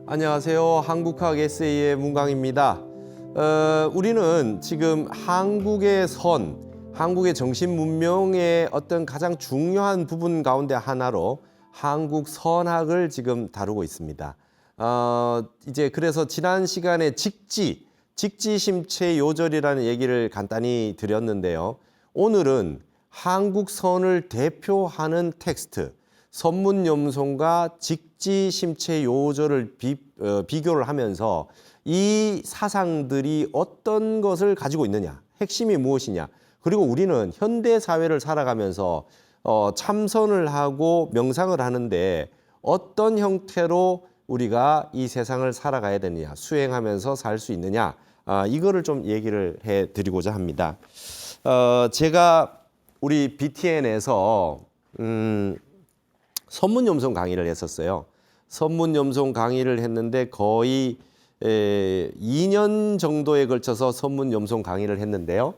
안녕하세요. 한국학 에세이의 문광입니다. 우리는 지금 한국의 한국의 정신 문명의 어떤 가장 중요한 부분 가운데 하나로 한국 선학을 지금 다루고 있습니다. 이제 그래서 지난 시간에 직지심체 요절이라는 얘기를 간단히 드렸는데요. 오늘은 한국 선을 대표하는 텍스트, 선문염송과 직지심체 요절을 비교를 하면서 이 사상들이 어떤 것을 가지고 있느냐, 핵심이 무엇이냐, 그리고 우리는 현대 사회를 살아가면서 참선을 하고 명상을 하는데 어떤 형태로 우리가 이 세상을 살아가야 되느냐, 수행하면서 살 수 있느냐, 이거를 좀 얘기를 해드리고자 합니다. 제가 우리 BTN에서 선문염송 강의를 했었어요. 선문염송 강의를 했는데 거의 2년 정도에 걸쳐서 선문염송 강의를 했는데요.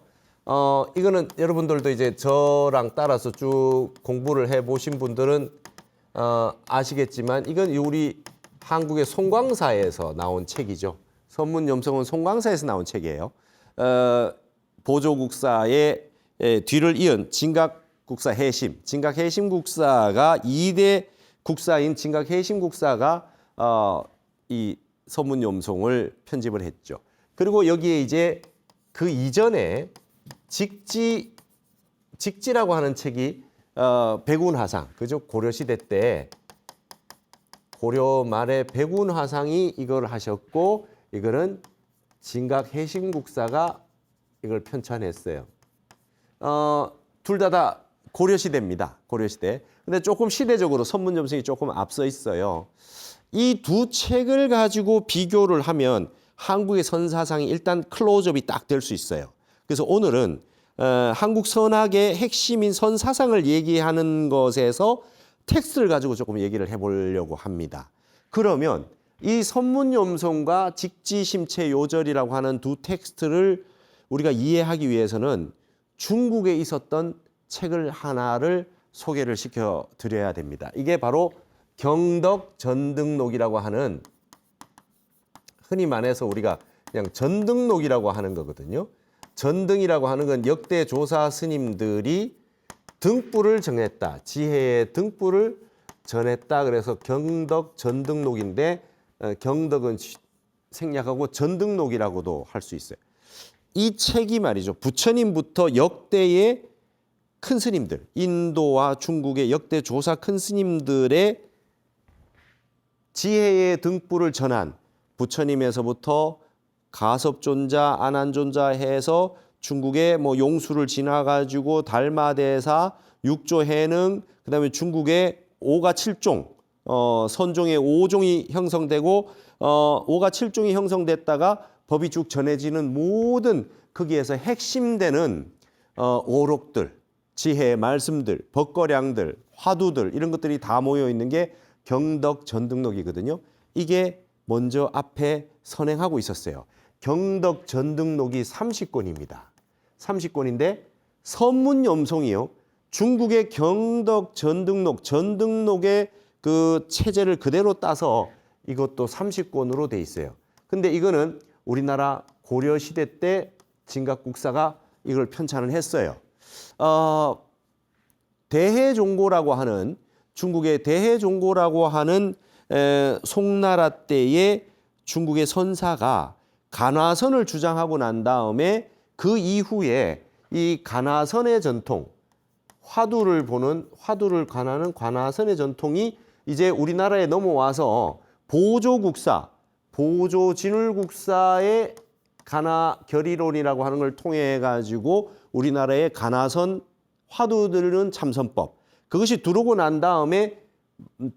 이거는 여러분들도 이제 저랑 따라서 쭉 공부를 해보신 분들은 아시겠지만 이건 우리 한국의 송광사에서 나온 책이죠. 선문염송은 송광사에서 나온 책이에요. 보조국사의 뒤를 이은 진각국사 진각해심국사가 2대 국사인 진각해심국사가 이 선문염송을 편집을 했죠. 그리고 여기에 이제 그 이전에 직지라고 하는 책이 백운화상, 그죠? 고려시대 때 고려 말에 백운화상이 이걸 하셨고 이거는 진각해심국사가 이걸 편찬했어요. 둘 다 고려시대입니다. 고려시대. 근데 조금 시대적으로 선문염송이 조금 앞서 있어요. 이 두 책을 가지고 비교를 하면 한국의 선사상이 일단 클로즈업이 딱 될 수 있어요. 그래서 오늘은 한국 선학의 핵심인 선사상을 얘기하는 것에서 텍스트를 가지고 조금 얘기를 해보려고 합니다. 그러면 이 선문염송과 직지심체 요절이라고 하는 두 텍스트를 우리가 이해하기 위해서는 중국에 있었던 책을 하나를 소개를 시켜드려야 됩니다. 이게 바로 경덕전등록이라고 하는, 흔히 말해서 우리가 그냥 전등록이라고 하는 거거든요. 전등이라고 하는 건 역대 조사 스님들이 등불을 정했다. 지혜의 등불을 전했다. 그래서 경덕전등록인데 경덕은 생략하고 전등록이라고도 할 수 있어요. 이 책이 말이죠. 부처님부터 역대의 큰 스님들, 인도와 중국의 역대 조사 큰 스님들의 지혜의 등불을 전한, 부처님에서부터 가섭존자, 안한존자 해서 중국의 뭐 용수를 지나가지고 달마대사, 육조해능, 그다음에 중국의 오가 칠종, 선종의 5종이 형성되고 오가 칠종이 형성됐다가 법이 쭉 전해지는 모든 거기에서 핵심되는 오록들, 지혜의 말씀들, 법거량들, 화두들 이런 것들이 다 모여 있는 게 경덕전등록이거든요. 이게 먼저 앞에 선행하고 있었어요. 경덕전등록이 30권입니다. 30권인데 선문염송이요. 중국의 경덕전등록, 전등록의 그 체제를 그대로 따서 이것도 30권으로 돼 있어요. 근데 이거는 우리나라 고려시대 때 진각국사가 이걸 편찬을 했어요. 대해종고라고 하는, 중국의 대해종고라고 하는 송나라 때의 중국의 선사가 간화선을 주장하고 난 다음에 그 이후에 이 간화선의 전통, 화두를 관하는 간화선의 전통이 이제 우리나라에 넘어와서 보조진울국사의 간화 결의론이라고 하는 걸 통해 가지고 우리나라의 간화선 화두들은 참선법, 그것이 들어오고 난 다음에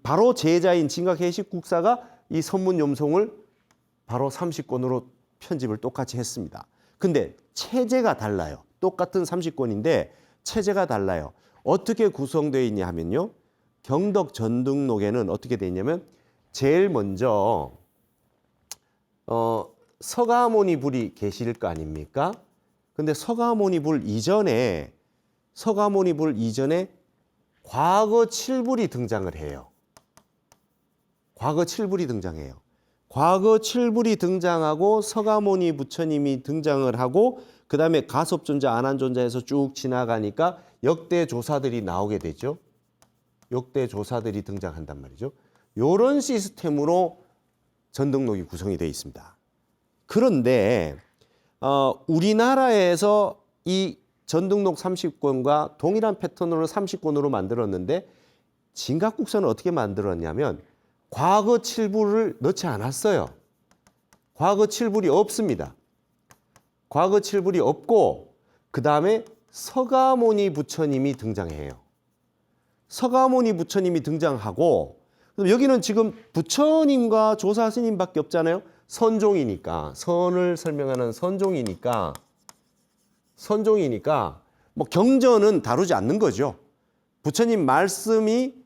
바로 제자인 진각해심국사가 이 선문염송을 바로 30권으로 편집을 똑같이 했습니다. 근데 체제가 달라요. 똑같은 30권인데 체제가 달라요. 어떻게 구성되어 있냐 하면요. 경덕전등록에는 어떻게 되어 있냐면 제일 먼저 서가모니불이 계실 거 아닙니까? 근데 서가모니불 이전에 과거 칠불이 등장을 해요. 과거 칠불이 등장해요. 과거 칠불이 등장하고 서가모니 부처님이 등장을 하고 그 다음에 가섭존자, 안한존자에서 쭉 지나가니까 역대 조사들이 나오게 되죠. 역대 조사들이 등장한단 말이죠. 이런 시스템으로 전등록이 구성이 되어 있습니다. 그런데 우리나라에서 이 전등록 30권과 동일한 패턴으로 30권으로 만들었는데 진각국사는 어떻게 만들었냐면 과거 칠불을 넣지 않았어요. 과거 칠불이 없습니다. 과거 칠불이 없고 그 다음에 서가모니 부처님이 등장해요. 서가모니 부처님이 등장하고 그럼 여기는 지금 부처님과 조사 스님밖에 없잖아요. 선종이니까 선을 설명하는 선종이니까 뭐 경전은 다루지 않는 거죠. 부처님 말씀이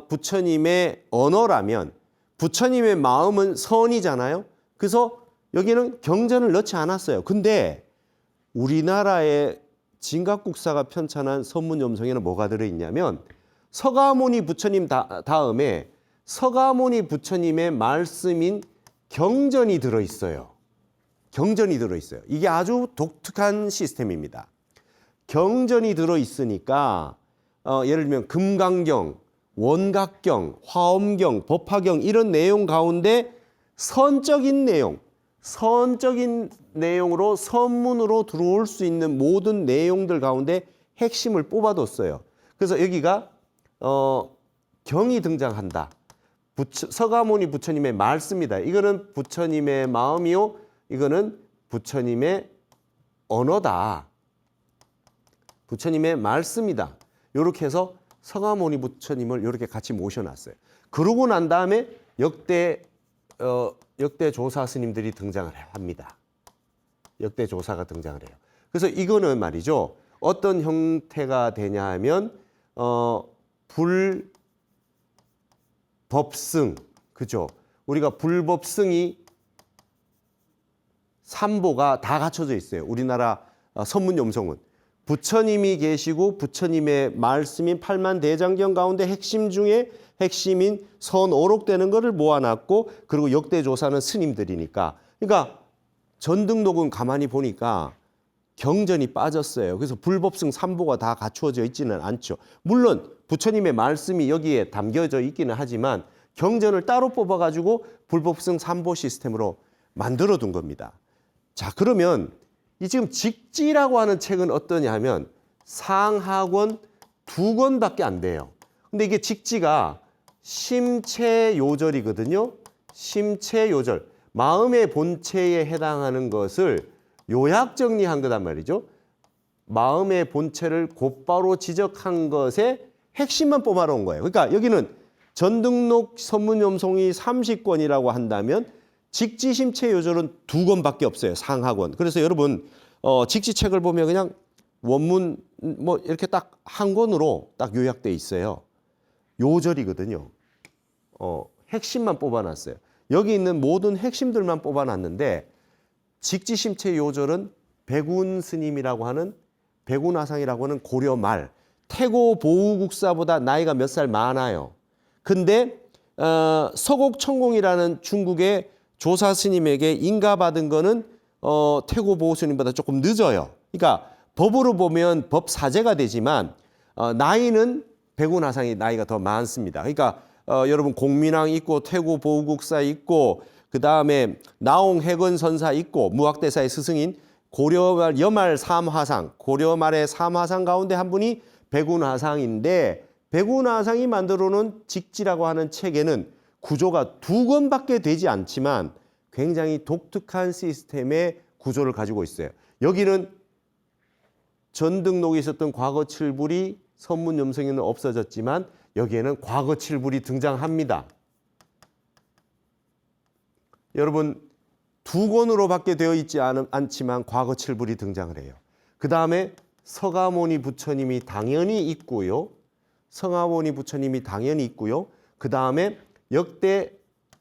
부처님의 언어라면 부처님의 마음은 선이잖아요. 그래서 여기는 경전을 넣지 않았어요. 근데 우리나라의 진각국사가 편찬한 선문염송에는 뭐가 들어있냐면 서가모니 부처님 다음에 서가모니 부처님의 말씀인 경전이 들어있어요. 경전이 들어있어요. 이게 아주 독특한 시스템입니다. 경전이 들어있으니까 예를 들면 금강경, 원각경, 화엄경, 법화경 이런 내용 가운데 선적인 내용으로 선문으로 들어올 수 있는 모든 내용들 가운데 핵심을 뽑아뒀어요. 그래서 여기가 경이 등장한다. 서가모니 부처님의 말씀이다. 이거는 부처님의 마음이요. 이거는 부처님의 언어다. 부처님의 말씀이다. 이렇게 해서 서가모니 부처님을 이렇게 같이 모셔놨어요. 그러고 난 다음에 역대 조사 스님들이 등장을 합니다. 역대 조사가 등장을 해요. 그래서 이거는 말이죠. 어떤 형태가 되냐 하면 불법승, 그죠? 우리가 불법승이 삼보가 다 갖춰져 있어요. 우리나라 선문염송은 부처님이 계시고 부처님의 말씀인 팔만대장경 가운데 핵심 중에 핵심인 선오록되는 것을 모아놨고 그리고 역대조사는 스님들이니까 그러니까 전등록은 가만히 보니까 경전이 빠졌어요. 그래서 불법승 삼보가 다 갖추어져 있지는 않죠. 물론 부처님의 말씀이 여기에 담겨져 있기는 하지만 경전을 따로 뽑아가지고 불법승 삼보 시스템으로 만들어둔 겁니다. 자, 그러면 이 지금 직지라고 하는 책은 어떠냐 하면 상하권 2권밖에 안 돼요. 근데 이게 직지가 심체요절이거든요. 심체요절. 마음의 본체에 해당하는 것을 요약 정리한 거단 말이죠. 마음의 본체를 곧바로 지적한 것의 핵심만 뽑아놓은 거예요. 그러니까 여기는 전등록 선문염송이 30권이라고 한다면 직지심체요절은 2권밖에 없어요. 상하권. 그래서 여러분 직지책을 보면 그냥 원문 뭐 이렇게 딱 한 권으로 딱 요약돼 있어요. 요절이거든요. 핵심만 뽑아놨어요. 여기 있는 모든 핵심들만 뽑아놨는데 직지심체요절은 백운 스님이라고 하는 백운화상이라고 하는 고려 말 태고 보우국사보다 나이가 몇 살 많아요. 근데 서곡천공이라는 중국의 조사 스님에게 인가받은 거는 태고 보우 스님보다 조금 늦어요. 그러니까 법으로 보면 법사제가 되지만 나이는 백운화상이 나이가 더 많습니다. 그러니까 여러분 공민왕 있고 태고 보우국사 있고 그 다음에 나홍 해건선사 있고 무학대사의 스승인 고려말 여말 삼화상 고려말의 삼화상 가운데 한 분이 백운화상인데 백운화상이 만들어놓은 직지라고 하는 책에는 구조가 2권밖에 되지 않지만 굉장히 독특한 시스템의 구조를 가지고 있어요. 여기는 전등록에 있었던 과거 칠불이 선문염송에는 없어졌지만 여기에는 과거 칠불이 등장합니다. 여러분 2권으로밖에 되어 있지 않지만 과거 칠불이 등장을 해요. 그 다음에 서가모니 부처님이 당연히 있고요. 서가모니 부처님이 당연히 있고요. 그 다음에 역대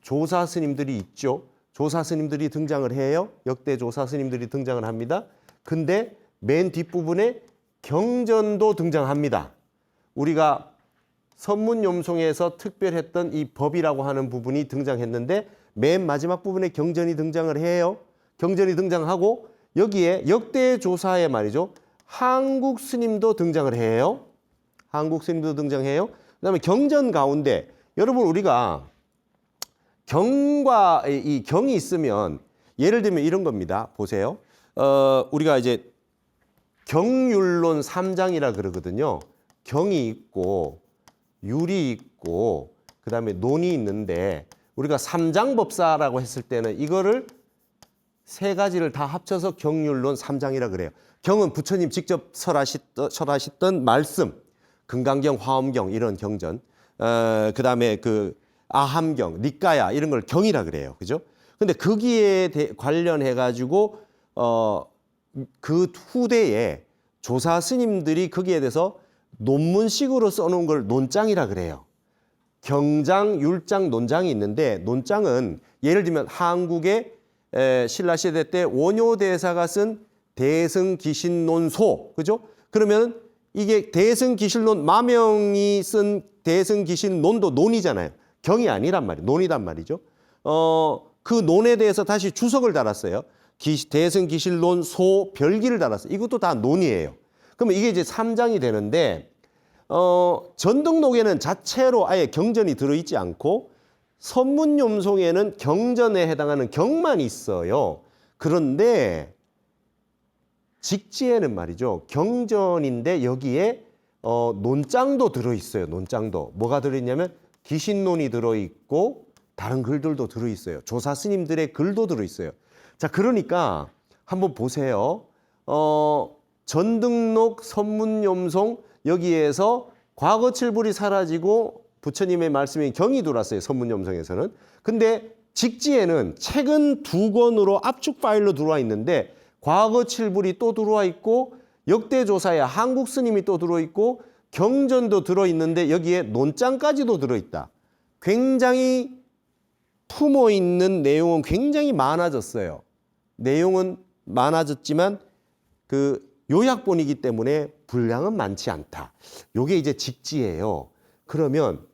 조사 스님들이 있죠. 조사 스님들이 등장을 해요. 역대 조사 스님들이 등장을 합니다. 근데 맨 뒷부분에 경전도 등장합니다. 우리가 선문염송에서 특별했던 이 법이라고 하는 부분이 등장했는데 맨 마지막 부분에 경전이 등장을 해요. 경전이 등장하고 여기에 역대 조사에 말이죠. 한국 스님도 등장을 해요. 한국 스님도 등장해요. 그다음에 경전 가운데 여러분 우리가 경과 이 경이 있으면 예를 들면 이런 겁니다. 보세요. 우리가 이제 경율론 3장이라 그러거든요. 경이 있고 율이 있고 그다음에 논이 있는데 우리가 삼장법사라고 했을 때는 이거를 세 가지를 다 합쳐서 경율론 3장이라 그래요. 경은 부처님 직접 설하셨던 말씀, 금강경, 화엄경 이런 경전, 그다음에 그 아함경, 니까야 이런 걸 경이라 그래요. 그죠? 근데 거기에 관련해 가지고 그 후대에 조사 스님들이 거기에 대해서 논문식으로 써놓은 걸 논장이라 그래요. 경장, 율장, 논장이 있는데 논장은 예를 들면 한국의 신라시대 때 원효대사가 쓴 대승기신론소, 그죠? 그러면 이게 대승기신론, 마명이 쓴 대승기신론도 논이잖아요. 경이 아니란 말이에요. 논이란 말이죠. 그 논에 대해서 다시 주석을 달았어요. 대승기신론 소 별기를 달았어요. 이것도 다 논이에요. 그러면 이게 이제 3장이 되는데 전등록에는 자체로 아예 경전이 들어있지 않고 선문염송에는 경전에 해당하는 경만 있어요. 그런데 직지에는 말이죠. 경전인데 여기에 논장도 들어있어요. 논장도. 뭐가 들어있냐면 기신론이 들어있고 다른 글들도 들어있어요. 조사 스님들의 글도 들어있어요. 자, 그러니까 한번 보세요. 전등록, 선문염송 여기에서 과거 칠불이 사라지고 부처님의 말씀이 경이 들어왔어요. 선문염송에서는. 근데 직지에는 책은 2권으로 압축 파일로 들어와 있는데 과거 칠불이 또 들어와 있고 역대조사에 한국 스님이 또 들어있고 경전도 들어있는데 여기에 논장까지도 들어있다. 굉장히 품어있는 내용은 굉장히 많아졌어요. 내용은 많아졌지만 그 요약본이기 때문에 분량은 많지 않다. 요게 이제 직지예요. 그러면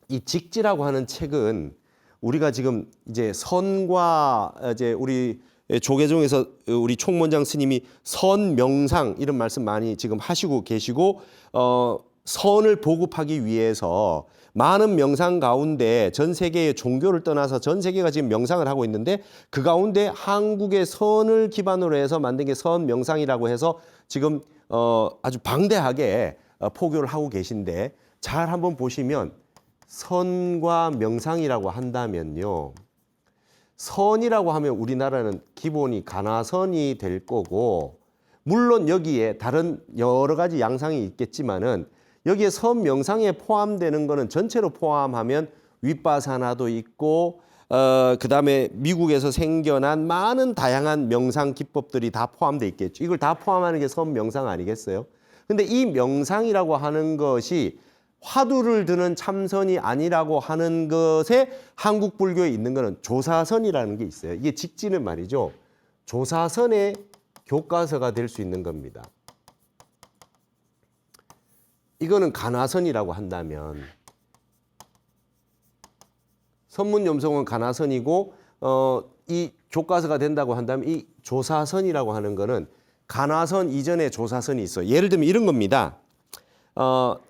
이 직지라고 하는 책은 우리가 지금 이제 선과 이제 우리 조계종에서 우리 총무원장 스님이 선명상 이런 말씀 많이 지금 하시고 계시고 선을 보급하기 위해서 많은 명상 가운데 전 세계의 종교를 떠나서 전 세계가 지금 명상을 하고 있는데 그 가운데 한국의 선을 기반으로 해서 만든 게 선명상이라고 해서 지금 아주 방대하게 포교를 하고 계신데 잘 한번 보시면 선과 명상이라고 한다면요. 선이라고 하면 우리나라는 기본이 가나선이 될 거고 물론 여기에 다른 여러 가지 양상이 있겠지만은 여기에 선 명상에 포함되는 거는 전체로 포함하면 윗바사나도 있고 그다음에 미국에서 생겨난 많은 다양한 명상 기법들이 다 포함되어 있겠죠. 이걸 다 포함하는 게 선 명상 아니겠어요? 근데 이 명상이라고 하는 것이 화두를 드는 참선이 아니라고 하는 것에 한국 불교에 있는 거는 조사선이라는 게 있어요. 이게 직지는 말이죠. 조사선의 교과서가 될 수 있는 겁니다. 이거는 가나선이라고 한다면 선문염송은 가나선이고 이 교과서가 된다고 한다면 이 조사선이라고 하는 거는 가나선 이전에 조사선이 있어요. 예를 들면 이런 겁니다.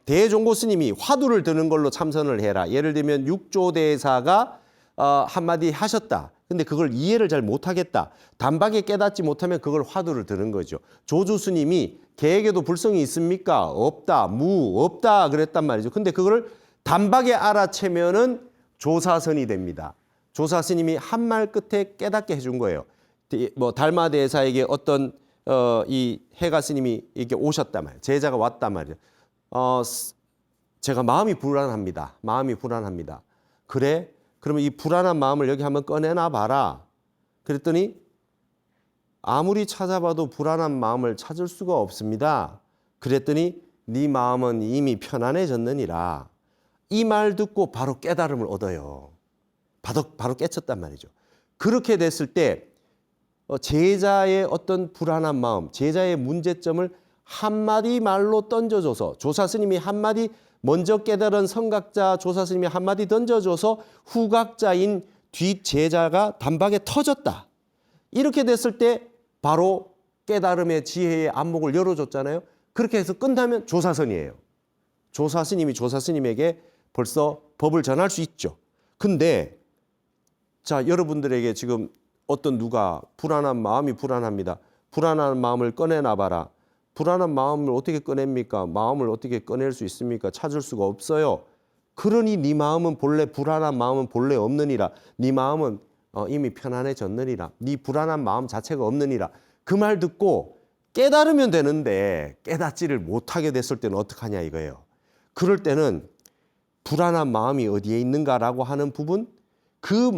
대종고 스님이 화두를 드는 걸로 참선을 해라. 예를 들면 육조대사가 한마디 하셨다. 근데 그걸 이해를 잘 못하겠다. 단박에 깨닫지 못하면 그걸 화두를 드는 거죠. 조주 스님이 개에게도 불성이 있습니까? 없다. 없다 그랬단 말이죠. 근데 그거를 단박에 알아채면은 조사선이 됩니다. 조사 스님이 한 말 끝에 깨닫게 해준 거예요. 뭐 달마대사에게 어떤 이 해가 스님이 이렇게 오셨단 말이에요. 제자가 왔단 말이에요. 제가 마음이 불안합니다. 마음이 불안합니다. 그래? 그러면 이 불안한 마음을 여기 한번 꺼내놔 봐라. 그랬더니 아무리 찾아봐도 불안한 마음을 찾을 수가 없습니다. 그랬더니 네 마음은 이미 편안해졌느니라. 이 말 듣고 바로 깨달음을 얻어요. 바로 깨쳤단 말이죠. 그렇게 됐을 때 제자의 어떤 불안한 마음, 제자의 문제점을 한마디 말로 던져줘서 조사 스님이 한마디 먼저 깨달은 성각자 조사 스님이 한마디 던져줘서 후각자인 뒷제자가 단박에 터졌다. 이렇게 됐을 때 바로 깨달음의 지혜의 안목을 열어줬잖아요. 그렇게 해서 끝나면 조사선이에요. 조사스님이 조사스님에게 벌써 법을 전할 수 있죠. 근데 자, 여러분들에게 지금 어떤 누가 불안한 마음이 불안합니다. 불안한 마음을 꺼내놔봐라. 불안한 마음을 어떻게 꺼냅니까? 마음을 어떻게 꺼낼 수 있습니까? 찾을 수가 없어요. 그러니 네 마음은 본래 불안한 마음은 본래 없느니라. 네 마음은 이미 편안해졌느니라. 네 불안한 마음 자체가 없느니라. 그 말 듣고 깨달으면 되는데 깨닫지를 못하게 됐을 때는 어떡하냐 이거예요. 그럴 때는 불안한 마음이 어디에 있는가라고 하는 부분 그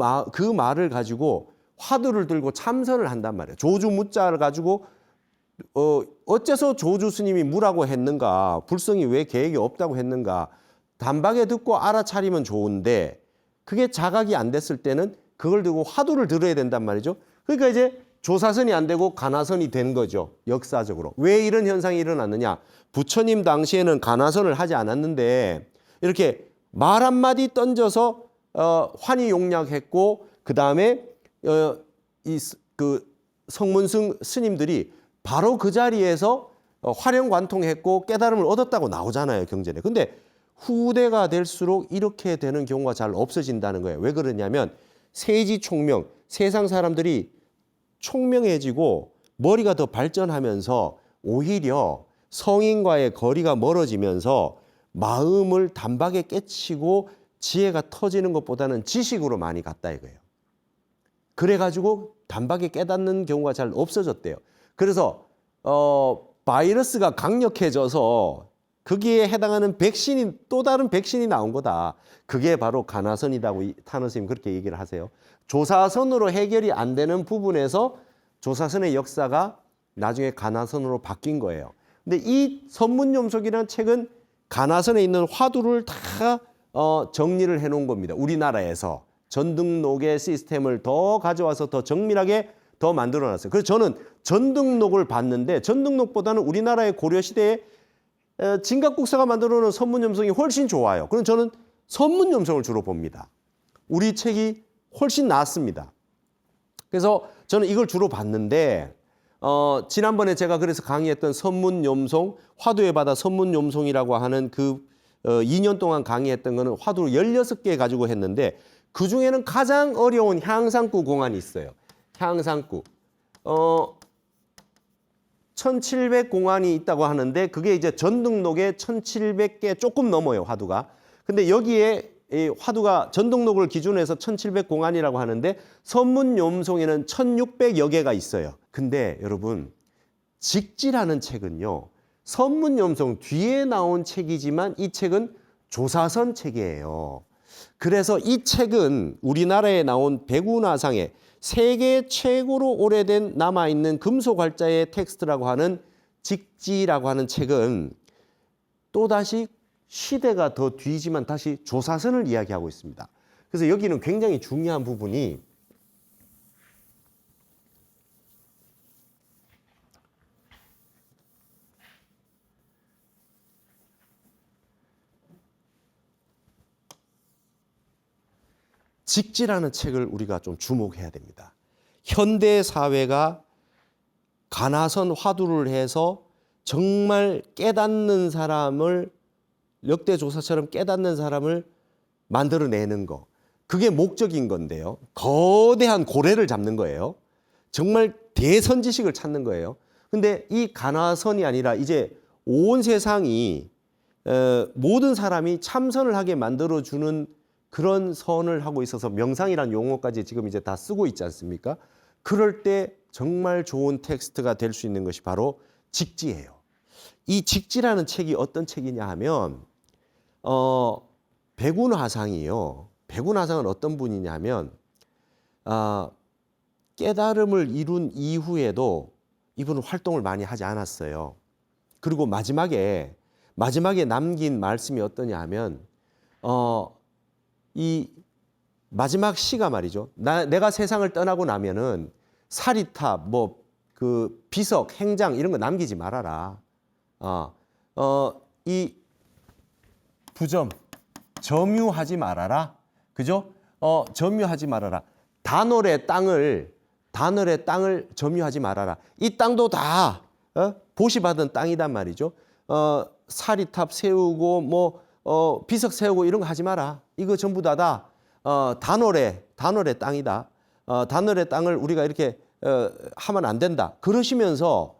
말을 가지고 화두를 들고 참선을 한단 말이에요. 조주 무자를 가지고 어째서 조주 스님이 무라고 했는가, 불성이 왜 계획이 없다고 했는가 단박에 듣고 알아차리면 좋은데 그게 자각이 안 됐을 때는 그걸 들고 화두를 들어야 된단 말이죠. 그러니까 이제 조사선이 안 되고 가나선이 된 거죠. 역사적으로. 왜 이런 현상이 일어났느냐. 부처님 당시에는 가나선을 하지 않았는데 이렇게 말 한마디 던져서 환희용략했고 그다음에 그 성문승 스님들이 바로 그 자리에서 화령관통했고 깨달음을 얻었다고 나오잖아요. 경전에. 근데 후대가 될수록 이렇게 되는 경우가 잘 없어진다는 거예요. 왜 그러냐면 세지총명, 세상 사람들이 총명해지고 머리가 더 발전하면서 오히려 성인과의 거리가 멀어지면서 마음을 단박에 깨치고 지혜가 터지는 것보다는 지식으로 많이 갔다 이거예요. 그래가지고 단박에 깨닫는 경우가 잘 없어졌대요. 그래서 바이러스가 강력해져서 거기에 해당하는 백신이 또 다른 백신이 나온 거다. 그게 바로 가나선이라고 타너 스님 그렇게 얘기를 하세요. 조사선으로 해결이 안 되는 부분에서 조사선의 역사가 나중에 가나선으로 바뀐 거예요. 근데 이 선문요속이라는 책은 가나선에 있는 화두를 다 정리를 해놓은 겁니다. 우리나라에서 전등록의 시스템을 더 가져와서 더 정밀하게 더 만들어놨어요. 그래서 저는 전등록을 봤는데 전등록보다는 우리나라의 고려시대에 진각국사가 만들어놓은 선문염성이 훨씬 좋아요. 그럼 저는 선문염성을 주로 봅니다. 우리 책이 훨씬 낫습니다. 그래서 저는 이걸 주로 봤는데 지난번에 제가 그래서 강의했던 선문염송, 화두에 받아 선문염송이라고 하는 그 2년 동안 강의했던 거는 화두를 16개 가지고 했는데 그중에는 가장 어려운 향상구 공안이 있어요. 향상구. 1700 공안이 있다고 하는데 그게 이제 전등록에 1700개 조금 넘어요, 화두가. 근데 여기에 이 화두가 전등록을 기준으로 해서 1700 공안이라고 하는데 선문염송에는 1600여 개가 있어요. 근데 여러분 직지라는 책은요. 선문염송 뒤에 나온 책이지만 이 책은 조사선 책이에요. 그래서 이 책은 우리나라에 나온 백운화상에 세계 최고로 오래된 남아있는 금속활자의 텍스트라고 하는 직지라고 하는 책은 또다시 시대가 더 뒤지만 다시 조사선을 이야기하고 있습니다. 그래서 여기는 굉장히 중요한 부분이 직지라는 책을 우리가 좀 주목해야 됩니다. 현대 사회가 가나선 화두를 해서 정말 깨닫는 사람을 역대조사처럼 깨닫는 사람을 만들어내는 거. 그게 목적인 건데요. 거대한 고래를 잡는 거예요. 정말 대선지식을 찾는 거예요. 근데 이 가나선이 아니라 이제 온 세상이 모든 사람이 참선을 하게 만들어주는 그런 선을 하고 있어서 명상이라는 용어까지 지금 이제 다 쓰고 있지 않습니까? 그럴 때 정말 좋은 텍스트가 될 수 있는 것이 바로 직지예요. 이 직지라는 책이 어떤 책이냐 하면 백운화상이요. 백운화상은 어떤 분이냐면 깨달음을 이룬 이후에도 이분은 활동을 많이 하지 않았어요. 그리고 마지막에 남긴 말씀이 어떠냐 하면 이 마지막 시가 말이죠. 내가 세상을 떠나고 나면은 사리탑, 그 비석, 행장 이런 거 남기지 말아라. 이 부점, 점유하지 말아라. 그죠? 점유하지 말아라. 단월의 땅을 점유하지 말아라. 이 땅도 다 보시받은 땅이단 말이죠. 사리탑 세우고 뭐 비석 세우고 이런 거 하지 마라. 이거 전부 다 단월의 땅이다. 단월의 땅을 우리가 이렇게 하면 안 된다. 그러시면서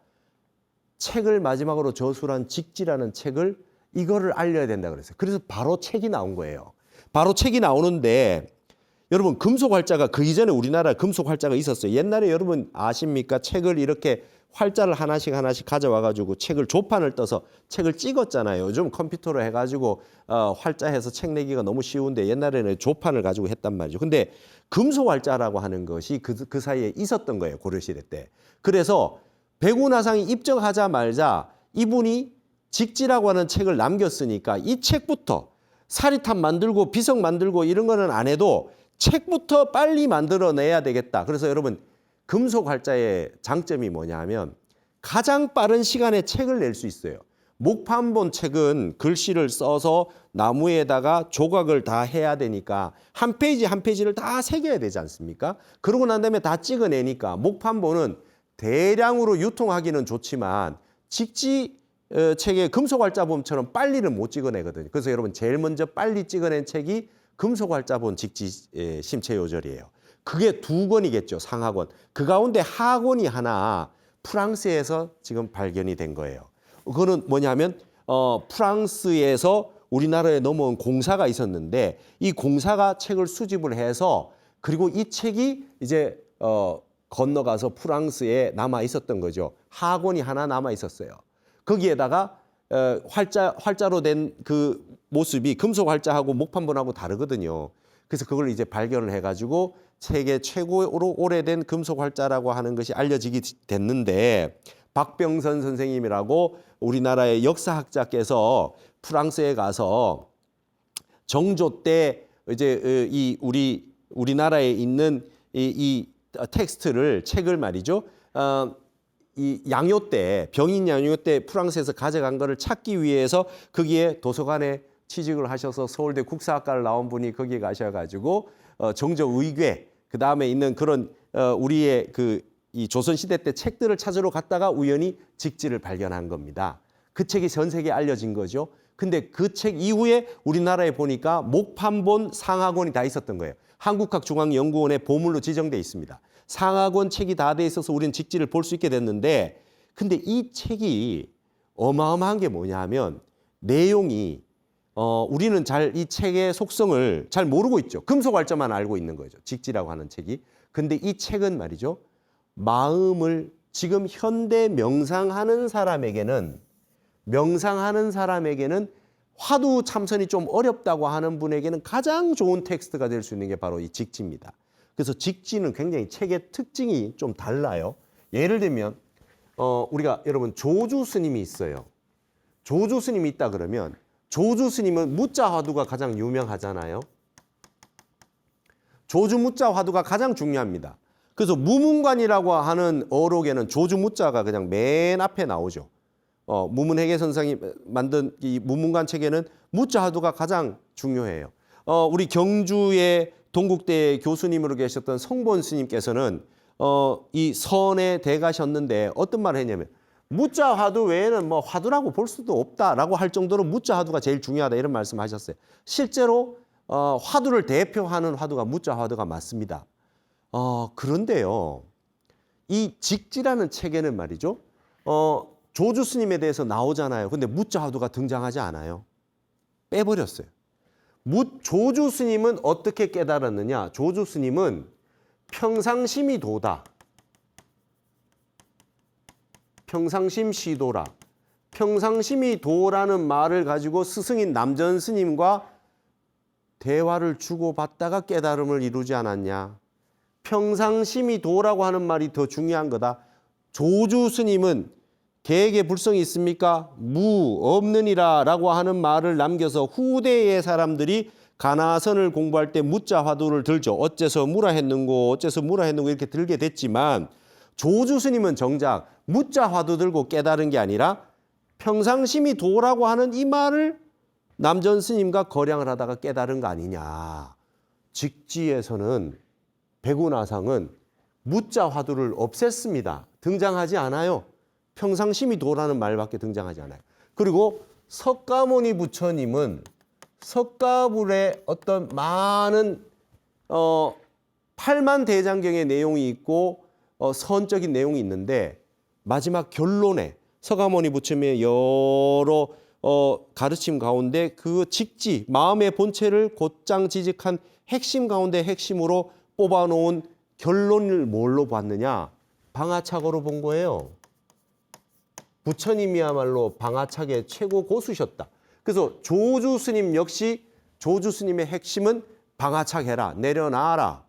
책을 마지막으로 저술한 직지라는 책을 이거를 알려야 된다 그랬어요. 그래서 바로 책이 나온 거예요. 바로 책이 나오는데 여러분 금속 활자가 그 이전에 우리나라에 금속 활자가 있었어요. 옛날에 여러분 아십니까? 책을 이렇게 활자를 하나씩 가져와 가지고 책을 조판을 떠서 책을 찍었잖아요. 요즘 컴퓨터로 해가지고 활자해서 책 내기가 너무 쉬운데 옛날에는 조판을 가지고 했단 말이죠. 근데 금속 활자라고 하는 것이 그 사이에 있었던 거예요. 고려시대 때. 그래서 백운화상이 입정하자마자 이분이 직지라고 하는 책을 남겼으니까 이 책부터 사리탑 만들고 비석 만들고 이런 거는 안 해도 책부터 빨리 만들어내야 되겠다. 그래서 여러분 금속 활자의 장점이 뭐냐 하면 가장 빠른 시간에 책을 낼 수 있어요. 목판본 책은 글씨를 써서 나무에다가 조각을 다 해야 되니까 한 페이지 한 페이지를 다 새겨야 되지 않습니까? 그러고 난 다음에 다 찍어내니까 목판본은 대량으로 유통하기는 좋지만 직지 책의 금속활자본처럼 빨리는 못 찍어내거든요. 그래서 여러분 제일 먼저 빨리 찍어낸 책이 금속활자본 직지 심체요절이에요. 그게 2권이겠죠. 상하권. 그 가운데 하권이 하나 프랑스에서 지금 발견이 된 거예요. 그거는 뭐냐면 프랑스에서 우리나라에 넘어온 공사가 있었는데 이 공사가 책을 수집을 해서 그리고 이 책이 이제 건너가서 프랑스에 남아 있었던 거죠. 하권이 하나 남아 있었어요. 거기에다가 활자로 된 그 모습이 금속 활자하고 목판본하고 다르거든요. 그래서 그걸 이제 발견을 해가지고 세계 최고로 오래된 금속 활자라고 하는 것이 알려지게 됐는데 박병선 선생님이라고 우리나라의 역사학자께서 프랑스에 가서 정조 때 이제 이 우리나라에 있는 이 텍스트를 책을 말이죠. 이 양요 때 병인 양요 때 프랑스에서 가져간 거를 찾기 위해서 거기에 도서관에 취직을 하셔서 서울대 국사학과를 나온 분이 거기에 가셔가지고 정조 의궤 그 다음에 있는 그런 우리의 이 조선 시대 때 책들을 찾으러 갔다가 우연히 직지를 발견한 겁니다. 그 책이 전 세계에 알려진 거죠. 근데 그 책 이후에 우리나라에 보니까 목판본 상하권이 다 있었던 거예요. 한국학중앙연구원의 보물로 지정돼 있습니다. 상하권 책이 다 돼 있어서 우리는 직지를 볼 수 있게 됐는데 근데 이 책이 어마어마한 게 뭐냐 하면 내용이 우리는 잘 이 책의 속성을 잘 모르고 있죠. 금속 활자만 알고 있는 거죠. 직지라고 하는 책이. 근데 이 책은 말이죠. 마음을 지금 현대 명상하는 사람에게는 화두 참선이 좀 어렵다고 하는 분에게는 가장 좋은 텍스트가 될 수 있는 게 바로 이 직지입니다. 그래서 직지는 굉장히 책의 특징이 좀 달라요. 예를 들면 우리가 여러분 조주 스님이 있어요. 조주 스님이 있다 그러면 조주 스님은 무자 화두가 가장 유명하잖아요. 조주 무자 화두가 가장 중요합니다. 그래서 무문관이라고 하는 어록에는 조주 무자가 그냥 맨 앞에 나오죠. 무문회계 선생이 만든 이 무문관 책에는 무자 화두가 가장 중요해요. 우리 경주의 동국대 교수님으로 계셨던 성본 스님께서는 이 선에 대가셨는데 어떤 말을 했냐면 무자 화두 외에는 뭐 화두라고 볼 수도 없다라고 할 정도로 무자 화두가 제일 중요하다 이런 말씀하셨어요. 실제로 화두를 대표하는 화두가 무자 화두가 맞습니다. 그런데요, 이 직지라는 책에는 말이죠, 조주 스님에 대해서 나오잖아요. 근데 무자 화두가 등장하지 않아요. 빼버렸어요. 조주 스님은 어떻게 깨달았느냐? 조주 스님은 평상심이 도다. 평상심 시도라. 평상심이 도라는 말을 가지고 스승인 남전 스님과 대화를 주고받다가 깨달음을 이루지 않았냐. 평상심이 도라고 하는 말이 더 중요한 거다. 조주 스님은 계획에 불성이 있습니까? 무 없느니라 라고 하는 말을 남겨서 후대의 사람들이 가나선을 공부할 때 무자 화두를 들죠. 어째서 무라 했는고 어째서 무라 했는고 이렇게 들게 됐지만 조주 스님은 정작 무자 화두 들고 깨달은 게 아니라 평상심이 도라고 하는 이 말을 남전 스님과 거량을 하다가 깨달은 거 아니냐. 직지에서는 백운화상은 무자 화두를 없앴습니다. 등장하지 않아요. 평상심이 도라는 말밖에 등장하지 않아요. 그리고 석가모니 부처님은 석가불에 어떤 많은 팔만대장경의 내용이 있고 선적인 내용이 있는데 마지막 결론에 석가모니 부처님의 여러 가르침 가운데 그 직지, 마음의 본체를 곧장 지직한 핵심 가운데 핵심으로 뽑아놓은 결론을 뭘로 봤느냐? 방아착으로 본 거예요. 부처님이야말로 방아착의 최고 고수셨다. 그래서 조주 스님 역시 조주 스님의 핵심은 방아착해라, 내려놔라.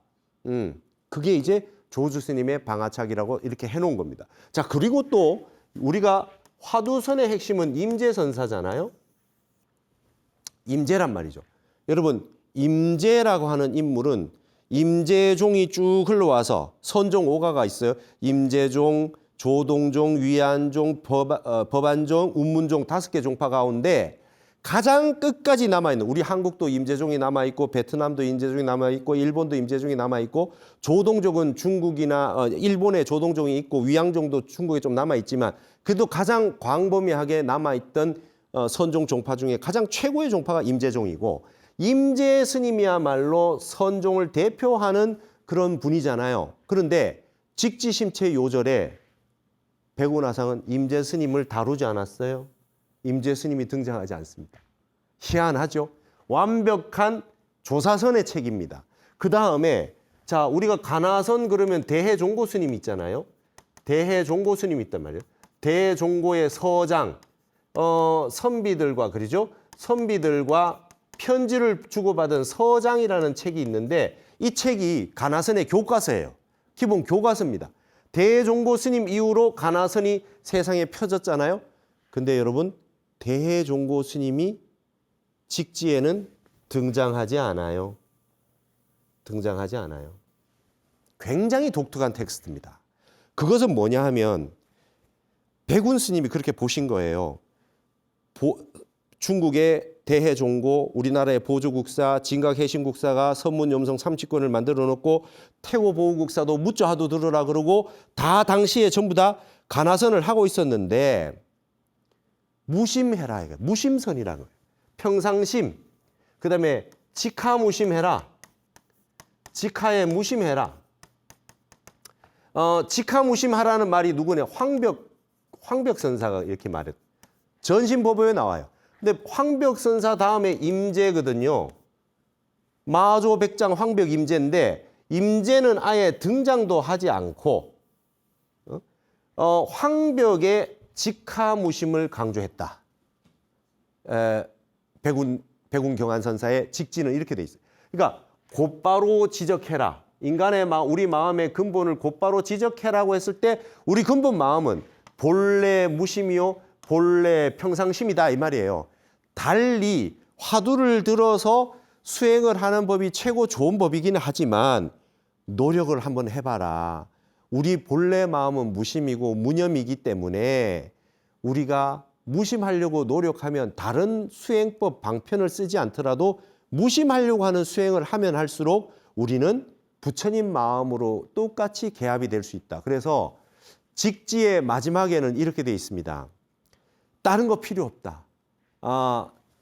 그게 이제 조주 스님의 방아착이라고 이렇게 해놓은 겁니다. 자, 그리고 또 우리가 화두선의 핵심은 임재선사잖아요. 임재란 말이죠. 여러분, 임재라고 하는 인물은 임재종이 쭉 흘러와서 선종 5가가 있어요. 임재종, 조동종, 위안종, 법안종, 운문종 5개 종파 가운데 가장 끝까지 남아있는, 우리 한국도 임재종이 남아있고 베트남도 임재종이 남아있고 일본도 임재종이 남아있고 조동종은 중국이나 일본에 조동종이 있고 위양종도 중국에 좀 남아있지만 그래도 가장 광범위하게 남아있던 선종 종파 중에 가장 최고의 종파가 임재종이고 임재 스님이야말로 선종을 대표하는 그런 분이잖아요. 그런데 직지심체 요절에 백운화상은 임재 스님을 다루지 않았어요. 임재 스님이 등장하지 않습니다. 희한하죠? 완벽한 조사선의 책입니다. 그 다음에 자, 우리가 가나선 그러면 대해종고 스님 있잖아요. 대해종고 스님 있단 말이에요. 대종고의 서장, 선비들과 그러죠? 선비들과 편지를 주고받은 서장이라는 책이 있는데 이 책이 가나선의 교과서예요. 기본 교과서입니다. 대종고 스님 이후로 가나선이 세상에 펴졌잖아요. 근데 여러분, 대종고 스님이 직지에는 등장하지 않아요. 등장하지 않아요. 굉장히 독특한 텍스트입니다. 그것은 뭐냐 하면 백운 스님이 그렇게 보신 거예요. 중국의 대해종고, 우리나라의 보조국사, 진각해신국사가 선문염성 30권을 만들어 놓고 태고보우국사도 무자하도 들으라 그러고 다 당시에 전부 다 가나선을 하고 있었는데 무심해라, 이거 무심선이라는 거예요. 평상심, 그 다음에 직하무심해라. 직하에 무심해라. 직하무심하라는 말이 누구냐? 황벽선사가 이렇게 말했. 전신보보에 나와요. 근데 황벽선사 다음에 임재거든요. 마조백장 황벽 임재인데 임재는 아예 등장도 하지 않고 황벽의 직하무심을 강조했다. 백운 경안선사의 직지는 이렇게 돼 있어요. 그러니까 곧바로 지적해라. 인간의 우리 마음의 근본을 곧바로 지적해라고 했을 때 우리 근본 마음은 본래 무심이요 본래 평상심이다 이 말이에요. 달리 화두를 들어서 수행을 하는 법이 최고 좋은 법이기는 하지만 노력을 한번 해봐라. 우리 본래 마음은 무심이고 무념이기 때문에 우리가 무심하려고 노력하면 다른 수행법 방편을 쓰지 않더라도 무심하려고 하는 수행을 하면 할수록 우리는 부처님 마음으로 똑같이 개합이 될 수 있다. 그래서 직지의 마지막에는 이렇게 돼 있습니다. 다른 거 필요 없다.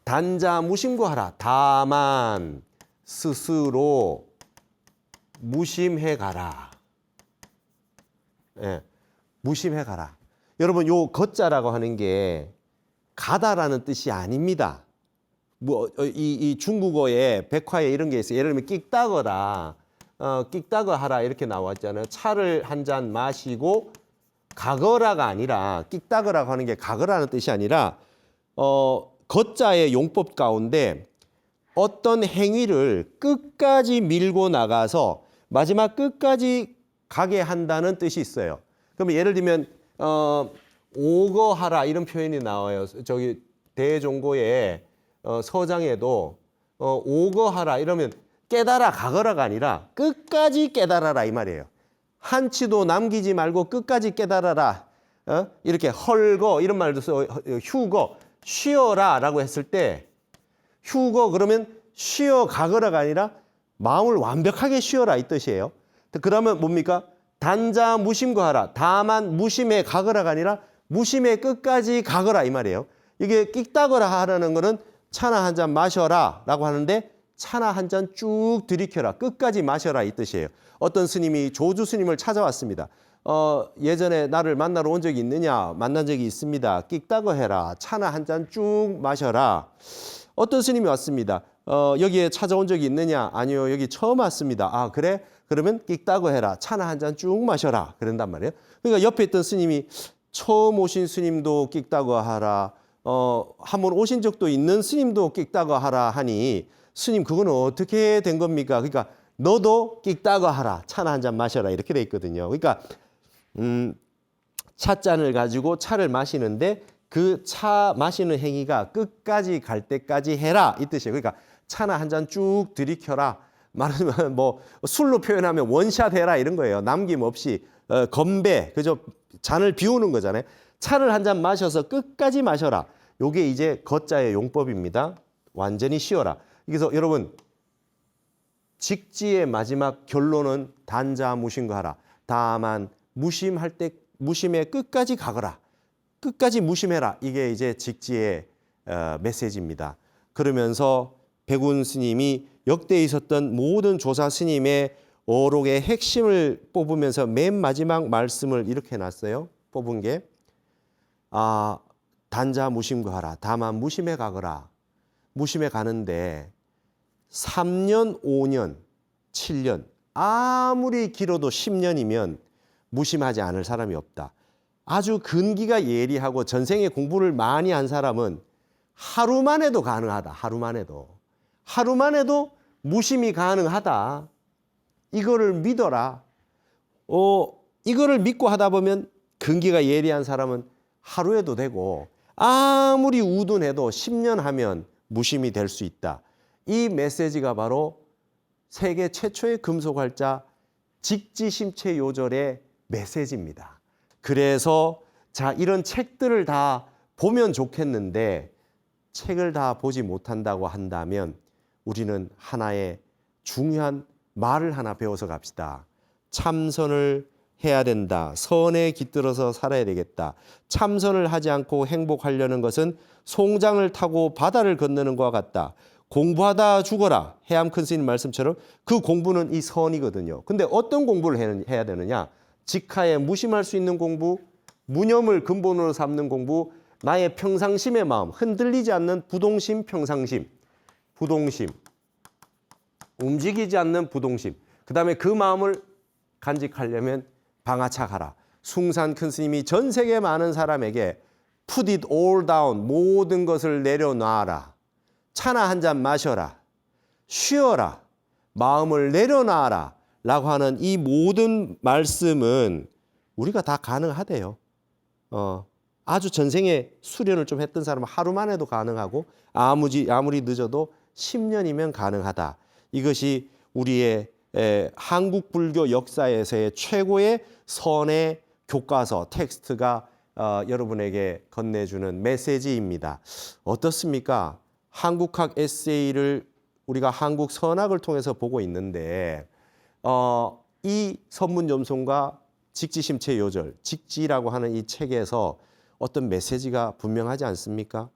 단자 무심고하라. 다만 스스로 무심해 가라. 예, 무심해 가라. 여러분, 요 거자라고 하는 게 가다라는 뜻이 아닙니다. 이 중국어에 백화에 이런 게 있어요. 예를 들면 끽다거라, 끽다거 하라 이렇게 나왔잖아요. 차를 한 잔 마시고 가거라가 아니라 끽다거라고 하는 게 가거라는 뜻이 아니라 거자의 용법 가운데 어떤 행위를 끝까지 밀고 나가서 마지막 끝까지 가게 한다는 뜻이 있어요. 그러면 예를 들면 오거하라 이런 표현이 나와요. 저기 대종고의 서장에도 오거하라 이러면 깨달아 가거라가 아니라 끝까지 깨달아라 이 말이에요. 한치도 남기지 말고 끝까지 깨달아라. 이렇게 헐거 이런 말도 써. 휴거 쉬어라 라고 했을 때 휴거 그러면 쉬어 가거라가 아니라 마음을 완벽하게 쉬어라 이 뜻이에요. 그러면 뭡니까? 단자 무심거하라. 다만 무심에 가거라가 아니라 무심에 끝까지 가거라 이 말이에요. 이게 끽다거라 하라는 거는 차나 한 잔 마셔라 라고 하는데 차나 한 잔 쭉 들이켜라. 끝까지 마셔라 이 뜻이에요. 어떤 스님이 조주 스님을 찾아왔습니다. 예전에 나를 만나러 온 적이 있느냐? 만난 적이 있습니다. 끽다거 해라. 차나 한 잔 쭉 마셔라. 어떤 스님이 왔습니다. 여기에 찾아온 적이 있느냐? 아니요. 여기 처음 왔습니다. 아, 그래? 그러면 끽다거 해라. 차나 한 잔 쭉 마셔라. 그런단 말이에요. 그러니까 옆에 있던 스님이 처음 오신 스님도 끽다거 하라. 한번 오신 적도 있는 스님도 끽다거 하라 하니 스님 그거는 어떻게 된 겁니까? 그러니까 너도 끽다거 하라. 차나 한 잔 마셔라. 이렇게 돼 있거든요. 그러니까 찻잔을 가지고 차를 마시는데 그 차 마시는 행위가 끝까지 갈 때까지 해라 이 뜻이에요. 그러니까 차나 한 잔 쭉 들이켜라. 말하면 뭐 술로 표현하면 원샷 해라 이런 거예요. 남김없이 건배 그죠? 잔을 비우는 거잖아요. 차를 한 잔 마셔서 끝까지 마셔라. 요게 이제 거자의 용법입니다. 완전히 쉬어라. 그래서 여러분 직지의 마지막 결론은 단자 무심거하라. 다만 무심할 때 무심에 끝까지 가거라. 끝까지 무심해라. 이게 이제 직지의 메시지입니다. 그러면서 백운 스님이 역대에 있었던 모든 조사 스님의 어록의 핵심을 뽑으면서 맨 마지막 말씀을 이렇게 해놨어요. 뽑은 게 단자 무심거하라. 다만 무심해 가거라. 무심해 가는데 3년, 5년, 7년 아무리 길어도 10년이면 무심하지 않을 사람이 없다. 아주 근기가 예리하고 전생에 공부를 많이 한 사람은 하루만 해도 가능하다. 하루만 해도 무심이 가능하다. 이거를 믿어라. 이거를 믿고 하다 보면 근기가 예리한 사람은 하루에도 되고 아무리 우둔해도 10년 하면 무심이 될 수 있다. 이 메시지가 바로 세계 최초의 금속활자 직지심체 요절의 메시지입니다. 그래서 자 이런 책들을 다 보면 좋겠는데 책을 다 보지 못한다고 한다면 우리는 하나의 중요한 말을 하나 배워서 갑시다. 참선을 해야 된다. 선에 깃들어서 살아야 되겠다. 참선을 하지 않고 행복하려는 것은 송장을 타고 바다를 건너는 것과 같다. 공부하다 죽어라. 해암 큰 스님 말씀처럼 그 공부는 이 선이거든요. 근데 어떤 공부를 해야 되느냐? 직하에 무심할 수 있는 공부, 무념을 근본으로 삼는 공부, 나의 평상심의 마음, 흔들리지 않는 부동심, 평상심, 부동심, 움직이지 않는 부동심. 그 다음에 그 마음을 간직하려면 방아차가라. 숭산 큰 스님이 전 세계 많은 사람에게 put it all down, 모든 것을 내려놔라. 차나 한 잔 마셔라. 쉬어라. 마음을 내려놔라. 라고 하는 이 모든 말씀은 우리가 다 가능하대요. 아주 전생에 수련을 좀 했던 사람은 하루만 해도 가능하고 아무리 늦어도 10년이면 가능하다. 이것이 우리의 한국 불교 역사에서의 최고의 선의 교과서 텍스트가 여러분에게 건네주는 메시지입니다. 어떻습니까? 한국학 에세이를 우리가 한국 선학을 통해서 보고 있는데 이 선문점송과 직지심체 요절, 직지라고 하는 이 책에서 어떤 메시지가 분명하지 않습니까?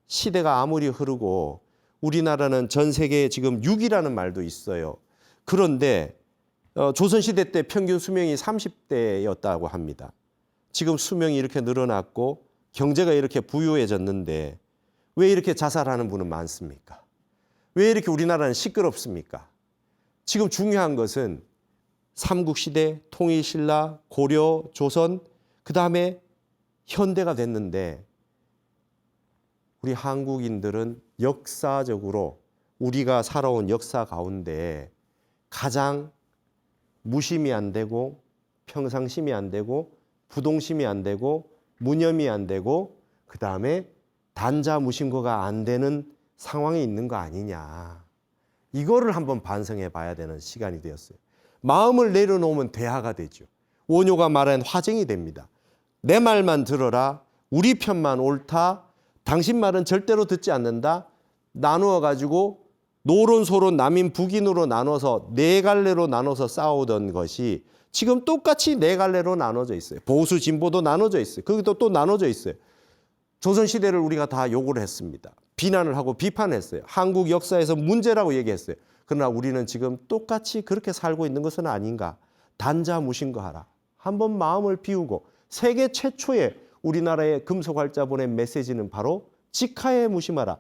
시대가 아무리 흐르고 우리나라는 전 세계에 지금 6이라는 말도 있어요. 그런데 조선시대 때 평균 수명이 30대였다고 합니다. 지금 수명이 이렇게 늘어났고 경제가 이렇게 부유해졌는데 왜 이렇게 자살하는 분은 많습니까? 왜 이렇게 우리나라는 시끄럽습니까? 지금 중요한 것은 삼국시대, 통일신라, 고려, 조선, 그 다음에 현대가 됐는데 우리 한국인들은 역사적으로 우리가 살아온 역사 가운데 가장 무심이 안 되고 평상심이 안 되고 부동심이 안 되고 무념이 안 되고 그 다음에 단자무심거가 안 되는 상황에 있는 거 아니냐. 이거를 한번 반성해 봐야 되는 시간이 되었어요. 마음을 내려놓으면 대화가 되죠. 원효가 말한 화쟁이 됩니다. 내 말만 들어라. 우리 편만 옳다. 당신 말은 절대로 듣지 않는다. 나누어 가지고 노론, 소론, 남인, 북인으로 나눠서 네 갈래로 나눠서 싸우던 것이 지금 똑같이 네 갈래로 나눠져 있어요. 보수, 진보도 나눠져 있어요. 거기도 또 나눠져 있어요. 조선시대를 우리가 다 욕을 했습니다. 비난을 하고 비판했어요. 한국 역사에서 문제라고 얘기했어요. 그러나 우리는 지금 똑같이 그렇게 살고 있는 것은 아닌가. 단자무신거하라. 한번 마음을 비우고 세계 최초의 우리나라의 금속활자본의 메시지는 바로 직하에 무심하라.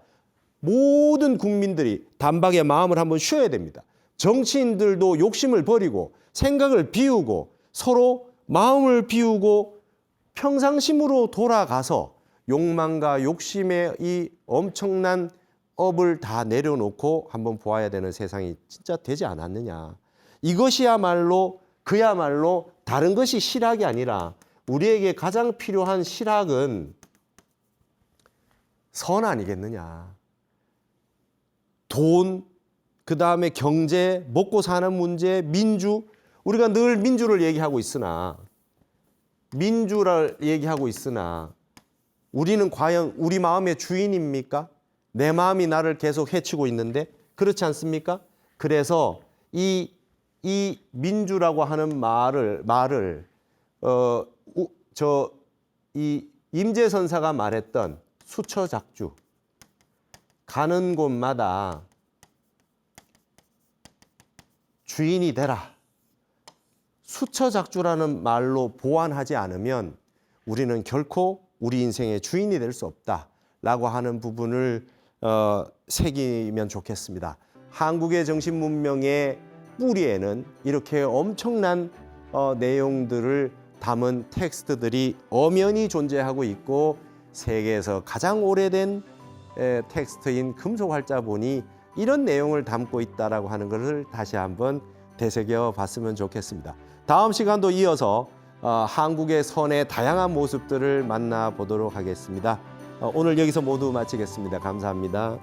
모든 국민들이 단박에 마음을 한번 쉬어야 됩니다. 정치인들도 욕심을 버리고 생각을 비우고 서로 마음을 비우고 평상심으로 돌아가서 욕망과 욕심의 이 엄청난 업을 다 내려놓고 한번 보아야 되는 세상이 진짜 되지 않았느냐. 이것이야말로 그야말로 다른 것이 실학이 아니라 우리에게 가장 필요한 실학은 선 아니겠느냐. 돈, 그 다음에 경제, 먹고 사는 문제, 민주. 우리가 늘 민주를 얘기하고 있으나 우리는 과연 우리 마음의 주인입니까? 내 마음이 나를 계속 해치고 있는데 그렇지 않습니까? 그래서 이 민주라고 하는 말을 임재선사가 말했던 수처작주, 가는 곳마다 주인이 되라. 수처작주라는 말로 보완하지 않으면 우리는 결코 우리 인생의 주인이 될 수 없다라고 하는 부분을 새기면 좋겠습니다. 한국의 정신문명의 뿌리에는 이렇게 엄청난 내용들을 담은 텍스트들이 엄연히 존재하고 있고 세계에서 가장 오래된 텍스트인 금속활자본이 이런 내용을 담고 있다라고 하는 것을 다시 한번 되새겨 봤으면 좋겠습니다. 다음 시간도 이어서 한국의 선의 다양한 모습들을 만나보도록 하겠습니다. 오늘 여기서 모두 마치겠습니다. 감사합니다.